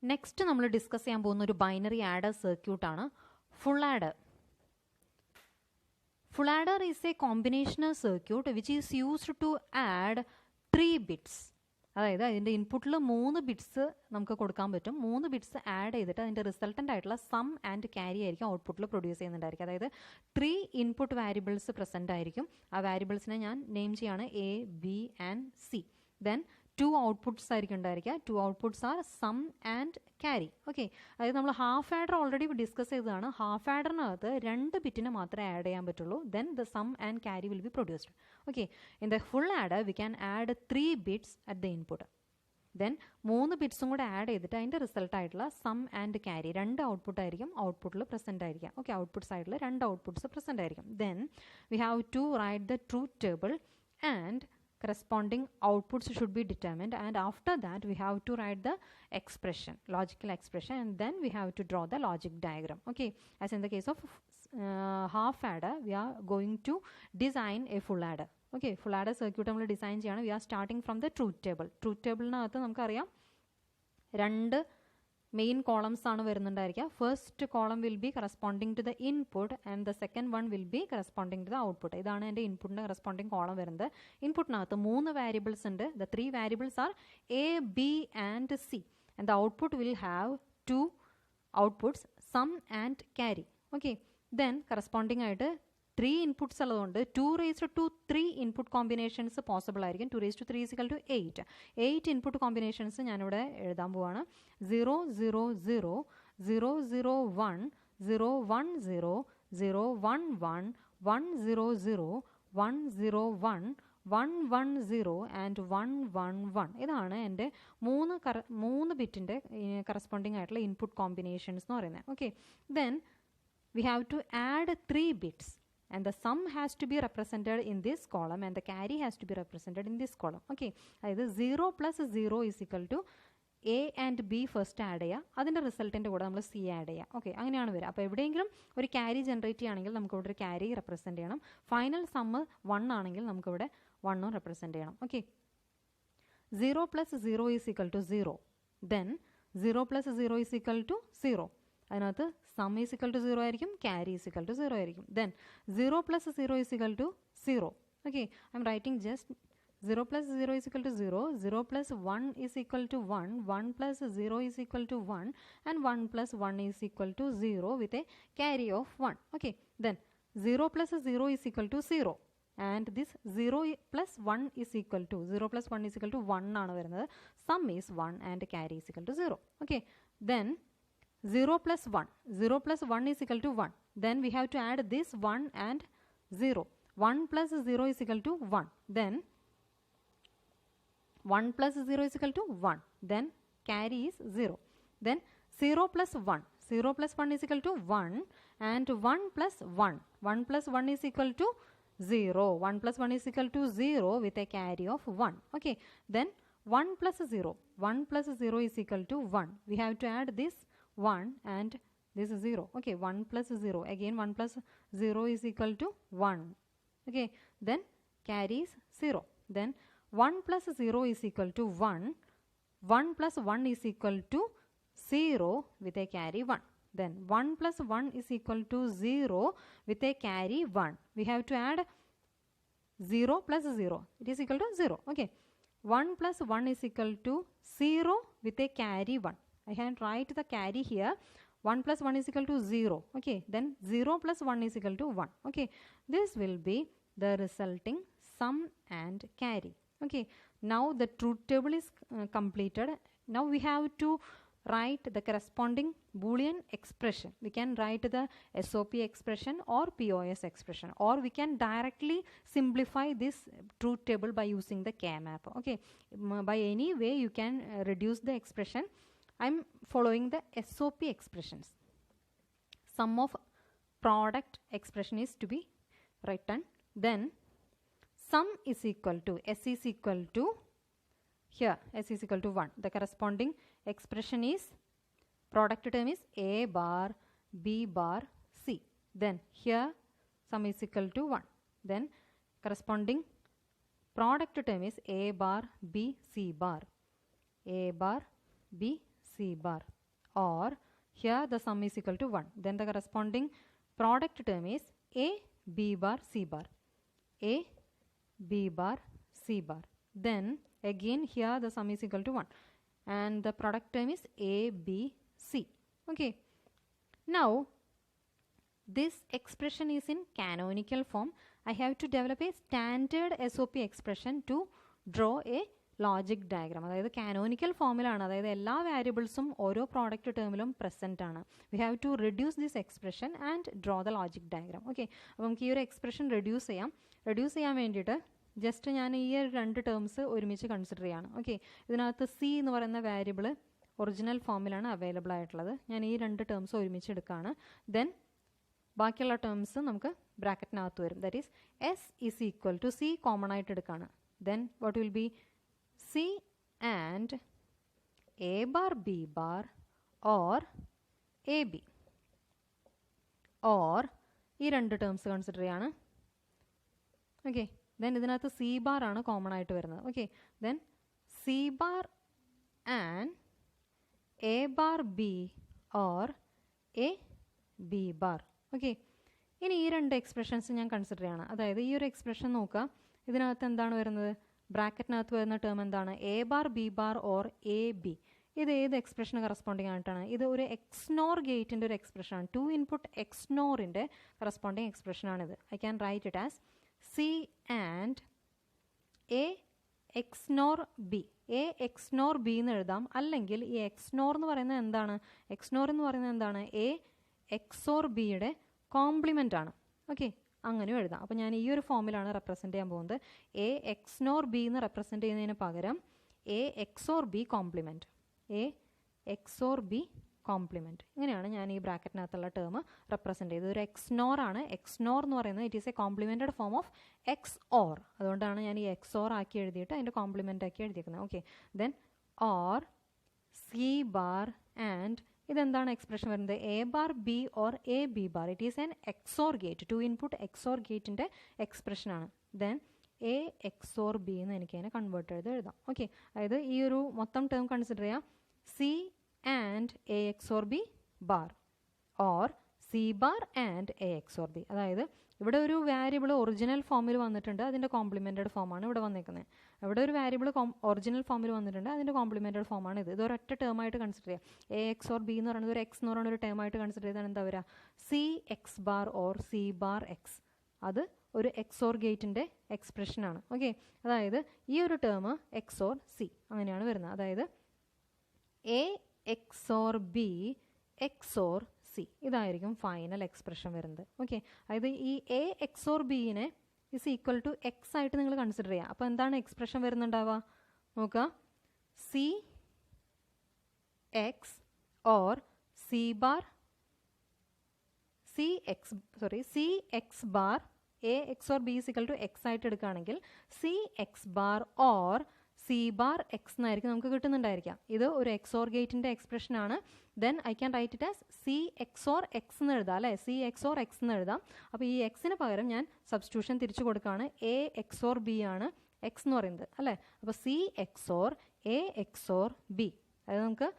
Next നമ്മൾ discuss ചെയ്യാൻ പോകുന്ന ഒരു ബൈനറി ആഡർ സർക്യൂട്ടാണ് full adder. Full adder is a combinational circuit which is used to add 3 bits. അതായത് അതിൻ്റെ ഇൻപുട്ടിൽ 3 ബിറ്റ്സ് നമുക്ക് കൊടുക്കാൻ പറ്റും. 3 ബിറ്റ്സ് ആഡ് ചെയ്തിട്ട് അതിൻ്റെ റിസൾട്ടൻ്റ് ആയിട്ടുള്ള സം ആൻഡ് ക്യാരി ആയിരിക്കും ഔട്ട്പുട്ടിൽ പ്രൊഡ്യൂസ് ചെയ്യുന്നുണ്ടായിരിക്കും. അതായത് 3 ഇൻപുട്ട് വാരിയബിൾസ് പ്രസൻ്റ് ആയിരിക്കും. ആ വാരിയബിൾസിനെ ഞാൻ നെയിം ചെയ്യാണ് A, B and C. Then 2 outputs ആയിരിക്കും ഉണ്ടായിരിക്കുക. 2 outputs are sum and carry. Okay, അതായത് നമ്മൾ ഹാഫ് ആഡർ ഓൾറെഡി ഡിസ്കസ് ചെയ്തതാണ്. ഹാഫ് ആഡറിനകത്ത് 2 ബിറ്റിന് മാത്രമേ ആഡ് ചെയ്യാൻ പറ്റുള്ളൂ. Then the sum and carry will be produced. Okay, in the full adder we can add 3 bits at the input. Then 3 ബിറ്റ്സും കൂടെ ആഡ് ചെയ്തിട്ട് അതിൻ്റെ റിസൾട്ടായിട്ടുള്ള സം ആൻഡ് ക്യാരി 2 ഔട്ട്പുട്ട് ആയിരിക്കും ഔട്ട്പുട്ടിൽ പ്രസൻറ്റ് ആയിരിക്കാം. ഓക്കെ, ഔട്ട്പുട്ട് സൈഡിൽ 2 ഔട്ട്പുട്ട്സ് പ്രസൻറ്റ് ആയിരിക്കും. Then we have to write the truth table and corresponding outputs should be determined, and after that we have to write the expression, logical expression, and then we have to draw the logic diagram. Okay, as in the case of half adder we are going to design a full adder. Okay, full adder circuit നമ്മൾ design ചെയ്യണം. we are starting from the truth table. truth tableനകത്ത് നമുക്കറിയാം 2 main columns ആണ് വരുന്നുണ്ടായിരിക്കുക. First column will be corresponding to the input and the second one will be corresponding to the output. ഇതാണ് എൻ്റെ ഇൻപുട്ടിൻ്റെ corresponding column വരുന്നത്. ഇൻപുട്ടിനകത്ത് 3 വാരിയബിൾസ് ഉണ്ട്. The 3 variables are A, B and C, and the output will have 2 outputs, sum and carry. Okay, then corresponding ആയിട്ട് 3 inputs ഉള്ളതുകൊണ്ട് 2⁻³ input combinations possible ആയിരിക്കും. 2⁻³ = 8. 8 input combinations ഞാനിവിടെ എഴുതാൻ പോവാണ്. 0 0 0 0 0 1 0 1 0 0 1 1 1 0 0 1 0 1 1 1 0 ആൻഡ് 1 1 1. ഇതാണ് എൻ്റെ 3 ബിറ്റിൻ്റെ കറസ്പോണ്ടിങ് ആയിട്ടുള്ള ഇൻപുട്ട് കോമ്പിനേഷൻസ് എന്ന് പറയുന്നത്. Okay, then we have to add 3 bits. And the sum has to be represented in this column and the carry has to be represented in this column. Okay, അതായത് 0 + 0 = A and B first add ചെയ്യുക, അതിൻ്റെ റിസൾട്ടിൻ്റെ കൂടെ നമ്മൾ C add ചെയ്യുക. Okay, അങ്ങനെയാണ് വരിക. അപ്പോൾ എവിടെയെങ്കിലും ഒരു ക്യാരി ജനറേറ്റ് ചെയ്യുകയാണെങ്കിൽ നമുക്കിവിടെ ഒരു ക്യാരി റെപ്രസെൻറ്റ് ചെയ്യണം. ഫൈനൽ സമ്മ് 1 ആണെങ്കിൽ നമുക്കിവിടെ 1ഉം റെപ്രസെൻറ്റ് ചെയ്യണം. ഓക്കെ, 0 + 0 = 0. ദെൻ 0 + 0 = 0. അതിനകത്ത് സം = 0 ആയിരിക്കും, ക്യാരി = 0 ആയിരിക്കും. Then 0 + 0 = 0. Okay, I M writing just 0 + 0 = 0, 0 + 1 = 1, 1 + 0 = 1, and 1 + 1 = 0 with a carry of 1. Okay, then 0 + 0 = 0, and this 0 + 1 = 0 + 1 = 1 ആണ് വരുന്നത്. Sum is 1 and carry = 0. Okay, then 0 + 1, 0 + 1 = 1. Then we have to add this 1 and 0. 1 + 0 = 1. Then 1 + 0 = 1. Then carry is 0. Then 0 + 1, 0 + 1 = 1, and 1 + 1, 1 + 1 = 0. 1 + 1 = 0 with a carry of 1. Okay, then 1 + 0, 1 + 0 = 1. We have to add this 1 and this is 0. Okay, 1 + 0, again 1 + 0 = 1. Okay, then carry is 0. Then 1 + 0 = 1, 1 + 1 = 0 with a carry 1. Then 1 + 1 = 0 with a carry 1. We have to add 0 + 0, it is equal to 0. Okay, 1 + 1 = 0 with a carry 1. I can write the carry here. 1 + 1 = 0. Okay, then 0 + 1 = 1. Okay, this will be the resulting sum and carry. Okay, now the truth table is completed. Now we have to write the corresponding Boolean expression. We can write the SOP expression or POS expression, or we can directly simplify this truth table by using the K-map. Okay, by any way you can reduce the expression. I'm following the SOP expressions. Sum of product expression is to be written. Then sum is equal to S is equal to, here S is equal to 1. The corresponding expression is, product term is A bar, B bar, C. Then here sum is equal to 1. Then corresponding product term is A bar, B, C bar. A bar, B, C. C bar, or here the sum is equal to 1. Then the corresponding product term is A B bar C bar, A B bar C bar. Then again here the sum is equal to 1 and the product term is A B C. Okay, now this expression is in canonical form. I have to develop a standard SOP expression to draw a logic diagram. അതായത് canonical ഫോമിലാണ്, അതായത് എല്ലാ വേരിയബിൾസും ഓരോ product ടേമിലും present ആണ്. We have to reduce this expression and draw the logic diagram. Okay, അപ്പോൾ നമുക്ക് ഈ ഒരു എക്സ്പ്രഷൻ റെഡ്യൂസ് ചെയ്യാൻ വേണ്ടിയിട്ട് ജസ്റ്റ് ഞാൻ ഈ രണ്ട് ടേംസ് ഒരുമിച്ച് കൺസിഡർ ചെയ്യാണ്. ഓക്കെ, ഇതിനകത്ത് സി എന്ന് പറയുന്ന വേരിയബിൾ ഒറിജിനൽ ഫോമിലാണ് അവൈലബിൾ ആയിട്ടുള്ളത്. ഞാൻ ഈ രണ്ട് ടേംസ് ഒരുമിച്ച് എടുക്കുകയാണ്. ദെൻ ബാക്കിയുള്ള ടേംസ് നമുക്ക് ബ്രാക്കറ്റിനകത്ത് വരും. That is S is equal to C common ആയിട്ട് എടുക്കുകയാണ്. Then what will be C and A bar B bar or AB, or ഈ രണ്ട് ടേംസ് കൺസിഡർ ചെയ്യാണ്. ഓക്കെ, ദെൻ ഇതിനകത്ത് സി ബാർ ആണ് കോമൺ ആയിട്ട് വരുന്നത്. Okay, then C bar and A bar B or A B bar. Okay, ഇനി ഈ രണ്ട് എക്സ്പ്രഷൻസ് ഞാൻ കൺസിഡർ ചെയ്യാണ്. അതായത് ഈ ഒരു എക്സ്പ്രഷൻ നോക്കുക, ഇതിനകത്ത് എന്താണ് വരുന്നത്? ബ്രാക്കറ്റിനകത്ത് വരുന്ന ടേം എന്താണ്? A bar B bar or A B. ഇത് ഏത് എക്സ്പ്രഷന് കറസ്പോണ്ടിങ് ആയിട്ടാണ്? ഇത് ഒരു എക്സ്നോർ ഗേറ്റിൻ്റെ ഒരു എക്സ്പ്രഷനാണ്. 2 ഇൻപുട്ട് എക്സ്നോറിൻ്റെ കറസ്പോണ്ടിങ് എക്സ്പ്രഷനാണിത്. I can write it as C and A XNOR B. A XNOR B എന്ന് എഴുതാം. അല്ലെങ്കിൽ ഈ എക്സ്നോർ എന്ന് പറയുന്നത് എന്താണ്? എക്സ്നോർ എന്ന് പറയുന്നത് എന്താണ്? എ എക്സോർ ബിയുടെ കോംപ്ലിമെൻ്റ് ആണ്. ഓക്കെ, അങ്ങനെയും എഴുതാം. അപ്പോൾ ഞാൻ ഈ ഒരു ഫോമിലാണ് റെപ്രസെൻറ്റ് ചെയ്യാൻ പോകുന്നത്. എ എക്സ്നോർ ബി എന്ന് റെപ്രസെൻറ്റ് ചെയ്യുന്നതിന് പകരം A XOR B compliment, A XOR B compliment, ഇങ്ങനെയാണ് ഞാൻ ഈ ബ്രാക്കറ്റിനകത്തുള്ള ടേം റെപ്രസെൻറ്റ് ചെയ്തത്. ഒരു എക്സ്നോർ ആണ്. എക്സ്നോർ എന്ന് പറയുന്നത് it is A complemented form of X or. അതുകൊണ്ടാണ് ഞാൻ ഈ എക്സോർ ആക്കി എഴുതിയിട്ട് അതിൻ്റെ കോംപ്ലിമെൻ്റ് ആക്കി എഴുതിയിരിക്കുന്നത്. Okay, then or C bar and ഇതെന്താണ് എക്സ്പ്രഷൻ വരുന്നത്? A bar B or A B bar. It is an XOR gate, 2 input XOR ഗേറ്റിൻ്റെ എക്സ്പ്രഷനാണ്. ദെൻ എ എക്സോർ ബി എന്ന് എനിക്ക് അതിനെ കൺവേർട്ട് ചെയ്ത് എഴുതാം. ഓക്കെ, അതായത് ഈ ഒരു മൊത്തം ടേം കൺസിഡർ ചെയ്യാം. C and A XOR B bar or C bar and A XOR B. അതായത് ഇവിടെ ഒരു വാരിയബിൾ ഒറിജിനൽ ഫോമിൽ വന്നിട്ടുണ്ട്, അതിൻ്റെ കോംപ്ലിമെൻറ്റഡ് ഫോമാണ് ഇവിടെ വന്നിരിക്കുന്നത്. ഇവിടെ ഒരു വാരിയബിൾ ഒറിജിനൽ ഫോമിൽ വന്നിട്ടുണ്ട്, അതിൻ്റെ കോംപ്ലിമെൻറ്റഡ് ഫോമാണ് ഇത്. ഇതൊരൊറ്റ ടേമായിട്ട് കൺസിഡർ ചെയ്യാം. എ എക്സ് ഓർ ബി എന്ന് പറയുന്നത് ഒരു എക്സ് എന്ന് പറയുന്ന ഒരു ടേമായിട്ട് കൺസിഡർ ചെയ്താൽ എന്താ വരിക? C X bar or C bar X. അത് ഒരു എക്സോർ ഗേറ്റിൻ്റെ എക്സ്പ്രഷനാണ്. ഓക്കെ, അതായത് ഈ ഒരു ടേം എക്സോർ സി അങ്ങനെയാണ് വരുന്നത്. അതായത് A XOR B XOR C, ഇതായിരിക്കും ഫൈനൽ എക്സ്പ്രഷൻ വരുന്നത്. ഓക്കെ, അതായത് ഈ എ എക്സോർ ബിനെ ഇസ് ഈക്വൽ ടു എക്സ് ആയിട്ട് നിങ്ങൾ കൺസിഡർ ചെയ്യുക. അപ്പോൾ എന്താണ് എക്സ്പ്രഷൻ വരുന്നുണ്ടാവുക? നോക്കുക, C X or C bar C X bar A XOR B is equal to X ആയിട്ട് എടുക്കുകയാണെങ്കിൽ C X bar or C bar X എന്നായിരിക്കും നമുക്ക് കിട്ടുന്നുണ്ടായിരിക്കാം. ഇത് ഒരു എക്സോർ ഗേറ്റിൻ്റെ എക്സ്പ്രഷനാണ്. Then I can write it as C XOR X എന്ന് എഴുതാം, അല്ലേ? സി എക്സോർ എക്സ് എന്ന് എഴുതാം. അപ്പോൾ ഈ എക്സിന് പകരം ഞാൻ സബ്സ്റ്റിറ്റ്യൂഷൻ തിരിച്ചു കൊടുക്കുകയാണ്. എ എക്സോർ ബി ആണ് എക്സ് എന്ന് പറയുന്നത്, അല്ലേ? അപ്പോൾ C XOR A XOR B, അതായത് നമുക്ക്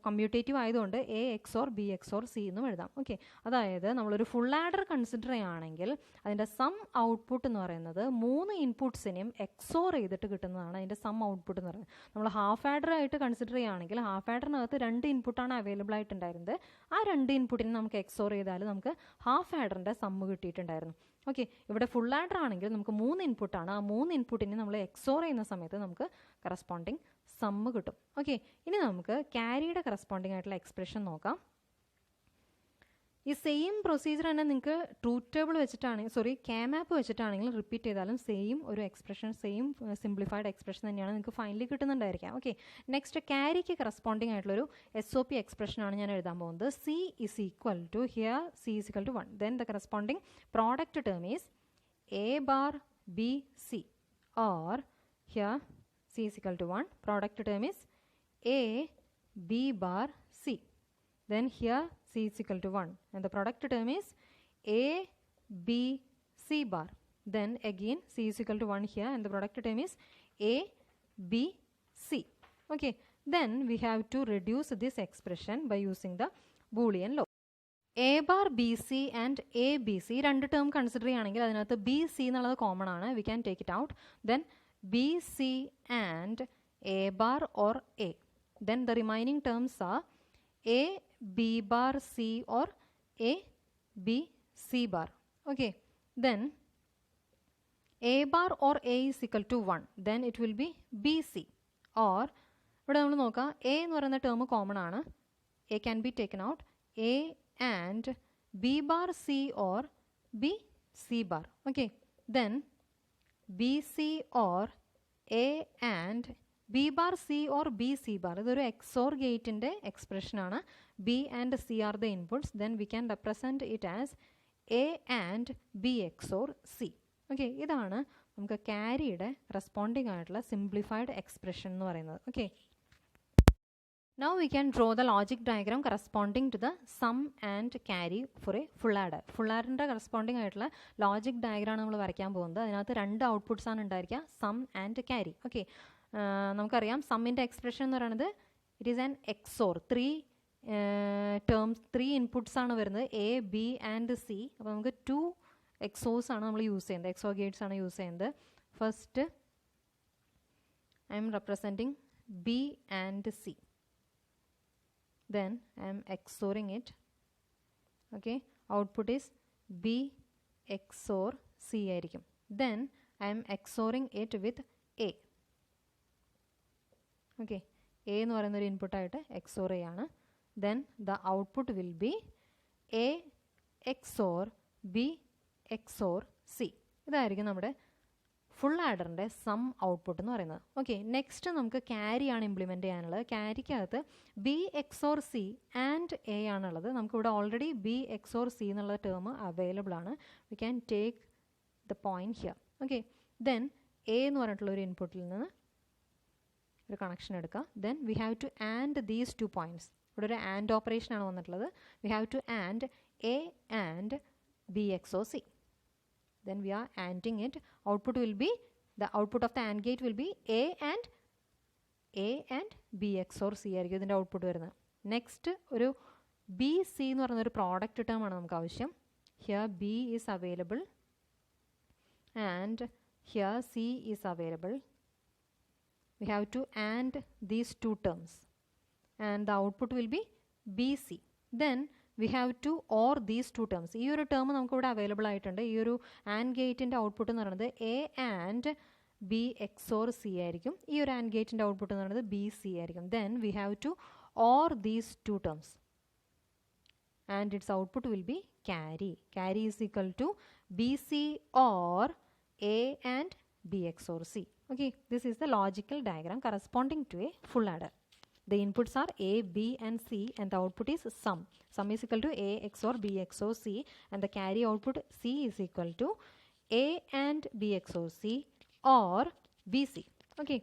കമ്മ്യൂട്ടേറ്റീവ് ആയതുകൊണ്ട് A XOR B XOR C എന്നും എഴുതാം. ഓക്കെ, അതായത് നമ്മളൊരു ഫുൾ ആഡർ കൺസിഡർ ചെയ്യുകയാണെങ്കിൽ അതിൻ്റെ സം ഔട്ട്പുട്ട് എന്ന് പറയുന്നത് 3 ഇൻപുട്ട്സിനെയും എക്സോർ ചെയ്തിട്ട് കിട്ടുന്നതാണ് അതിൻ്റെ സം ഔട്ട്പുട്ട് എന്ന് പറയുന്നത്. നമ്മൾ ഹാഫ് ആഡർ ആയിട്ട് കൺസിഡർ ചെയ്യുകയാണെങ്കിൽ ഹാഫ് ആഡറിനകത്ത് 2 ഇൻപുട്ടാണ് അവൈലബിൾ ആയിട്ടുണ്ടായിരുന്നത്. ആ 2 ഇൻപുട്ടിനെ നമുക്ക് എക്സോർ ചെയ്താൽ നമുക്ക് ഹാഫ് ആഡറിൻ്റെ സമ്മ് കിട്ടിയിട്ടുണ്ടായിരുന്നു. ഓക്കെ, ഇവിടെ ഫുൾ ആഡർ ആണെങ്കിൽ നമുക്ക് 3 ഇൻപുട്ടാണ്. ആ 3 ഇൻപുട്ടിനെ നമ്മൾ എക്സോർ ചെയ്യുന്ന സമയത്ത് നമുക്ക് കറസ്പോണ്ടിങ് സമ്മ് കിട്ടും. ഓക്കെ, ഇനി നമുക്ക് ക്യാരിയുടെ കറസ്പോണ്ടിങ് ആയിട്ടുള്ള എക്സ്പ്രഷൻ നോക്കാം. ഈ സെയിം പ്രൊസീജിയർ തന്നെ നിങ്ങൾക്ക് ട്രൂത്ത് ടേബിൾ വെച്ചിട്ടാണെങ്കിൽ ക്യാമാപ്പ് വെച്ചിട്ടാണെങ്കിലും റിപ്പീറ്റ് ചെയ്താലും സെയിം ഒരു എക്സ്പ്രഷൻ, സെയിം സിംപ്ലിഫൈഡ് എക്സ്പ്രഷൻ തന്നെയാണ് നിങ്ങൾക്ക് ഫൈനലി കിട്ടുന്നുണ്ടായിരിക്കാം. ഓക്കെ, നെക്സ്റ്റ് ക്യാരിക്ക് കറസ്പോണ്ടിങ് ആയിട്ടുള്ളൊരു SOP എക്സ്പ്രഷനാണ് ഞാൻ എഴുതാൻ പോകുന്നത്. C is equal to here C is equal to 1. Then the corresponding product term is A bar B C or here C is equal to 1. Product term is A B bar C. Then here C is equal to 1 and the product term is A B C bar. Then again C is equal to 1 here and the product term is A B C. Okay, Then we have to reduce this expression by using the Boolean law. A bar BC and ABC രണ്ട് term consider ചെയ്യുകയാണെങ്കിൽ അതിനകത്ത് BC എന്നുള്ളത് common ആണ്. We can take it out. Then BC and A bar or A. Then the remaining terms are A B bar C or A B C bar. Okay. Then A bar or A is equal to 1. Then it will be BC. Or ഇവിടെ നമ്മൾ നോക്കാം, A എന്ന് പറയുന്ന term common ആണ്. A can be taken out. A and B bar C or B C bar. Okay. Then BC or A and B bar C or B C bar. ഇതൊരു XOR ഗേറ്റിൻ്റെ expression ആണ്. B and C are the inputs. Then we can represent it as A and B XOR C. Okay, ഇതാണ് നമുക്ക് ക്യാരിയുടെ responding ആയിട്ടുള്ള simplified expression എന്ന് പറയുന്നത്. Okay, now we can draw the logic diagram corresponding to the sum and carry for a full adder. full adderൻ്റെ corresponding ആയിട്ടുള്ള logic diagram നമ്മൾ വരയ്ക്കാൻ പോകുന്നത്. അതിനകത്ത് രണ്ട് ഔട്ട്പുട്ട്സ് ആണ് ഉണ്ടായിരിക്കുക, സം ആൻഡ് ക്യാരി. ഓക്കെ, നമുക്കറിയാം സമ്മിൻ്റെ എക്സ്പ്രഷൻ എന്ന് പറയുന്നത് it is an XOR. Three inputs ആണ് വരുന്നത്, എ ബി ആൻഡ് സി. അപ്പോൾ നമുക്ക് 2 എക്സോസ് ആണ് നമ്മൾ യൂസ് ചെയ്യുന്നത്, എക്സോ ഗേറ്റ്സ് ആണ് യൂസ് ചെയ്യുന്നത്. First I M representing B and C. Then I am XORing it. Okay, output is B XOR C ആയിരിക്കും. Then I am XORing it with A. Okay, A എന്ന് പറയുന്ന ഒരു input ആയിട്ട് XOR ചെയ്യാണ്. Then the output will be A XOR B XOR C. ഇതായിരിക്കും നമ്മുടെ full ആഡറിൻ്റെ some output എന്ന് പറയുന്നത്. ഓക്കെ, നെക്സ്റ്റ് നമുക്ക് ക്യാരിയാണ് ഇംപ്ലിമെൻറ്റ് ചെയ്യാനുള്ളത്. ക്യാരിക്കകത്ത് B XOR C and A ആണുള്ളത്. നമുക്കിവിടെ ഓൾറെഡി ബി എക്സോർ സി എന്നുള്ള ടേം അവൈലബിൾ ആണ്. We can take the point here. Okay, then A എന്ന് പറഞ്ഞിട്ടുള്ള ഒരു ഇൻപുട്ടിൽ നിന്ന് ഒരു കണക്ഷൻ എടുക്കുക. Then we have to and these 2 points. ഇവിടെ ഒരു ആൻഡ് ഓപ്പറേഷനാണ് വന്നിട്ടുള്ളത്. We have to and A and B XOR C. Then we are ANDing it. Output will be, the output of the AND gate will be A and B XOR C ആയിരിക്കും ഇതിൻ്റെ output വരുന്നത്. Next ഒരു B C എന്ന് പറയുന്ന ഒരു product term ആണ് നമുക്ക് ആവശ്യം. Here B is available and here C is available. V have to and these 2 terms and the output will be BC. Then we have to OR these 2 terms. ഈ ഒരു term നമുക്കിവിടെ available ആയിട്ടുണ്ട്. ഈ ഒരു and ഗേറ്റിൻ്റെ output എന്ന് പറയുന്നത് A and B XOR C ആയിരിക്കും. ഈ ഒരു ആൻഡ് ഗേറ്റിൻ്റെ ഔട്ട്പുട്ട് എന്ന് പറയുന്നത് ബി സി ആയിരിക്കും. Then we have to OR these 2 terms and its output will be carry. Carry is equal to BC or A and B XOR C. Okay, this is the logical diagram corresponding to a full adder. The inputs are A, B and C and the output is sum. Sum is equal to A XOR B XOR C and the carry output C is equal to A and B XOR C or BC. Okay,